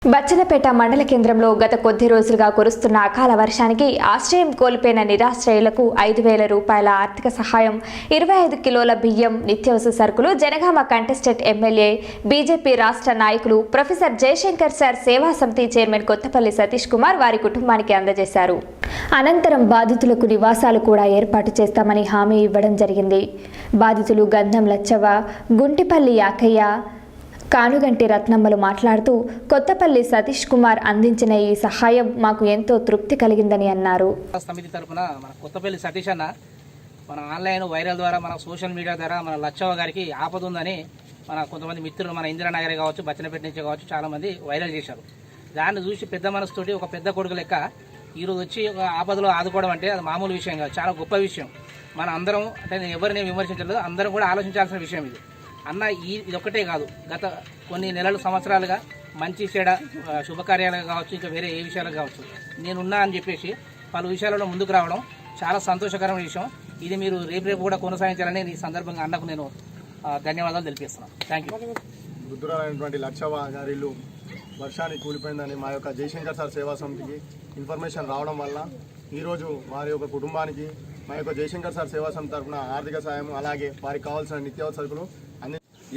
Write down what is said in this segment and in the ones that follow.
బచ్చన్నపేట మండల కేంద్రంలో గత కొద్ది రోజులుగా కురుస్తున్న అకాల వర్షానికి ఆశ్రయం కోల్పోయిన నిరాశ్రయులకు 5,000 రూపాయల ఆర్థిక సహాయం, 25 కిలోల బియ్యం, నిత్యావసర సరుకులు జనగామ కంటెస్టెడ్ ఎమ్మెల్యే బీజేపీ రాష్ట్ర నాయకులు ప్రొఫెసర్ జయశంకర్ సార్ సేవా సమితి చైర్మన్ కొత్తపల్లి సతీష్ కుమార్ వారి కుటుంబానికి అందజేశారు. అనంతరం బాధితులకు నివాసాలు కూడా ఏర్పాటు చేస్తామని హామీ ఇవ్వడం జరిగింది. బాధితులు గంధం లచ్చవ్వ, గుంటిపల్లి యాకయ్య, కానుగంటి రత్నమ్మలు మాట్లాడుతూ కొత్తపల్లి సతీష్ కుమార్ అందించిన ఈ సహాయం మాకు ఎంతో తృప్తి కలిగిందని అన్నారు. సమితి తరపున మన కొత్తపల్లి సతీష్ అన్న మన ఆన్లైన్ వైరల్ ద్వారా మన సోషల్ మీడియా ద్వారా మన లచ్చవ్వ గారికి ఆపద ఉందని మన కొంతమంది మిత్రులు మన ఇందిరానగర్ కావచ్చు, బచ్చన్నపేట నుంచి కావచ్చు చాలామంది వైరల్ చేశారు. దాన్ని చూసి పెద్ద మనసుతోటి ఒక పెద్ద కొడుకు లెక్క ఈరోజు వచ్చి ఒక ఆపదలో ఆదుకోవడం అంటే అది మామూలు విషయం కాదు, చాలా గొప్ప విషయం. మన అందరం అంటే నేను ఎవరిని విమర్శించలేదు, అందరం కూడా ఆలోచించాల్సిన విషయం ఇది. అన్న ఇది ఒక్కటే కాదు, గత కొన్ని నెలలు సంవత్సరాలుగా మంచి చెడ శుభకార్యాలకు కావచ్చు, ఇంకా వేరే ఏ విషయాలకు కావచ్చు నేనున్నా అని చెప్పేసి పలు విషయాలలో ముందుకు రావడం చాలా సంతోషకరమైన విషయం. ఇది మీరు రేపు కూడా కొనసాగించాలని ఈ సందర్భంగా అన్నకు నేను ధన్యవాదాలు తెలిపిస్తున్నాను. Thank you. వృద్ధురాలైనటువంటి లచ్చవ్వ గారి ఇల్లు వర్షానికి కూలిపోయిందని మా యొక్క జయశంకర్ సార్ సేవా సమితికి ఇన్ఫర్మేషన్ రావడం వల్ల ఈరోజు వారి యొక్క కుటుంబానికి మా యొక్క జయశంకర్ సార్ సేవా సమితి తరఫున ఆర్థిక సాయం, అలాగే వారికి కావాల్సిన నిత్యావసర సరుకులు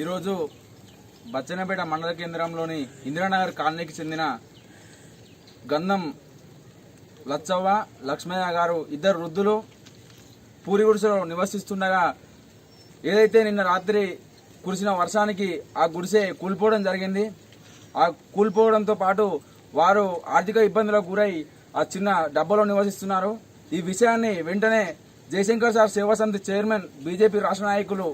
ఈరోజు బచ్చన్నపేట మండల కేంద్రంలోని ఇందిరానగర్ కాలనీకి చెందిన గంధం లచ్చవ్వ, లక్ష్మయ్య గారు ఇద్దరు వృద్ధులు పూరి గుడిసెలో నివసిస్తుండగా ఏదైతే నిన్న రాత్రి కురిసిన వర్షానికి ఆ గుడిసె కూలిపోవడం జరిగింది. ఆ కూలిపోవడంతో పాటు వారు ఆర్థిక ఇబ్బందులకు గురై ఆ చిన్న డబ్బాలో నివసిస్తున్నారు. ఈ విషయాన్ని వెంటనే జయశంకర్ సార్ సేవా సమితి చైర్మన్ బీజేపీ రాష్ట్ర నాయకులు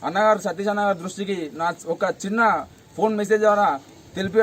అన్నగారు సతీష్ అన్నగారి దృష్టికి నా ఒక చిన్న ఫోన్ మెసేజ్ ద్వారా తెలిపి